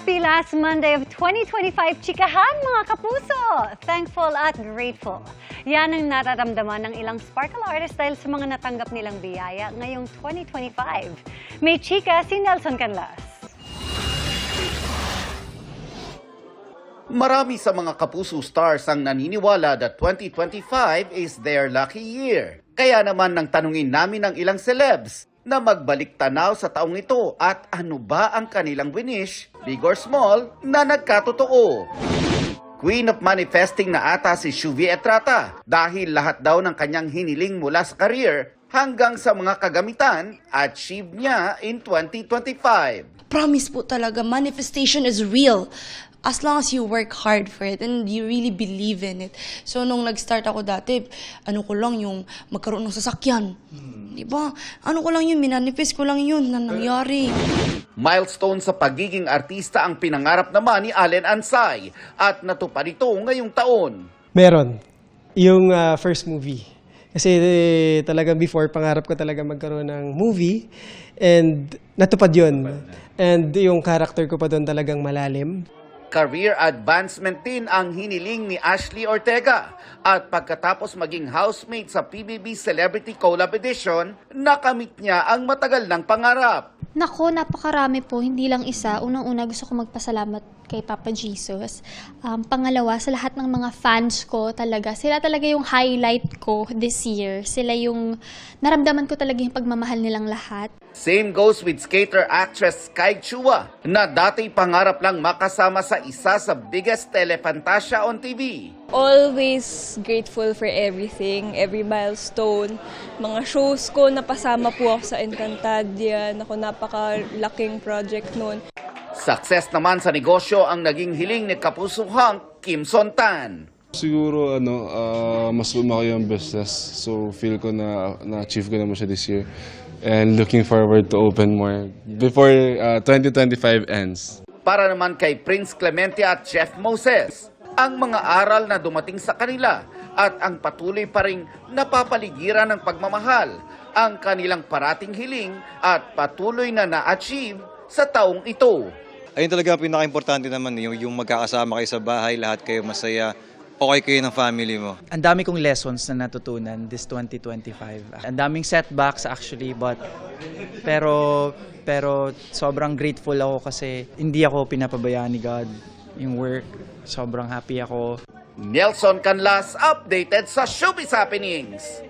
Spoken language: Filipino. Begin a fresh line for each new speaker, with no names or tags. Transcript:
Happy last Monday of 2025, chikahan mga kapuso! Thankful at grateful. Yan ang nararamdaman ng ilang Sparkle artists dahil sa mga natanggap nilang biyaya ngayong 2025. May chika si Nelson Canlas.
Marami sa mga kapuso stars ang naniniwala that 2025 is their lucky year. Kaya naman nang tanungin namin ng ilang celebs na magbalik tanaw sa taong ito at ano ba ang kanilang winish, big or small, na nagkatotoo. Queen of Manifesting na ata si Shuvi Etrata dahil lahat daw ng kanyang hiniling mula sa career hanggang sa mga kagamitan achieve niya in 2025.
Promise po talaga, manifestation is real. As long as you work hard for it and you really believe in it. So, nung nag-start ako dati, ano ko lang yung magkaroon ng sasakyan. Diba? Ano ko lang yun, minanifest ko lang yun na nangyari.
Milestone sa pagiging artista ang pinangarap naman ni Allen Ansay at natupad ito ngayong taon.
Meron. Yung first movie. Kasi talagang before, pangarap ko talaga magkaroon ng movie and natupad yun. And yung character ko pa doon talagang malalim.
Career advancement din ang hiniling ni Ashley Ortega at pagkatapos maging housemate sa PBB Celebrity Collab Edition, nakamit niya ang matagal ng pangarap.
Nako, napakarami po, hindi lang isa. Unang-una gusto ko magpasalamat kay Papa Jesus. Pangalawa, sa lahat ng mga fans ko talaga. Sila talaga yung highlight ko this year. Sila yung naramdaman ko talaga yung pagmamahal nilang lahat.
Same goes with skater actress Kai Chua na dati pangarap lang makasama sa isa sa biggest telefantasia on TV.
Always grateful for everything, every milestone. Mga shows ko, napasama po ako sa Encantadia. Ako, napakalaking project noon.
Success naman sa negosyo ang naging hiling ni Kapuso Hank Kim Son-tan.
Siguro mas lumaki yung business. So feel ko na na-achieve ko naman siya this year. And looking forward to open more before 2025 ends.
Para naman kay Prince Clemente at Chef Moses, ang mga aral na dumating sa kanila at ang patuloy pa ring napapaligiran ng pagmamahal, ang kanilang parating hiling at patuloy na na-achieve sa taong ito.
Ayun talaga ang pinaka-importante naman, yung magkakasama kayo sa bahay, lahat kayo masaya, okay kayo ng family mo.
Ang dami kong lessons na natutunan this 2025. Ang daming setbacks actually, pero sobrang grateful ako kasi hindi ako pinapabayaan ni God. Yung work, sobrang happy ako.
Nelson Canlas, updated sa Showbiz Happenings.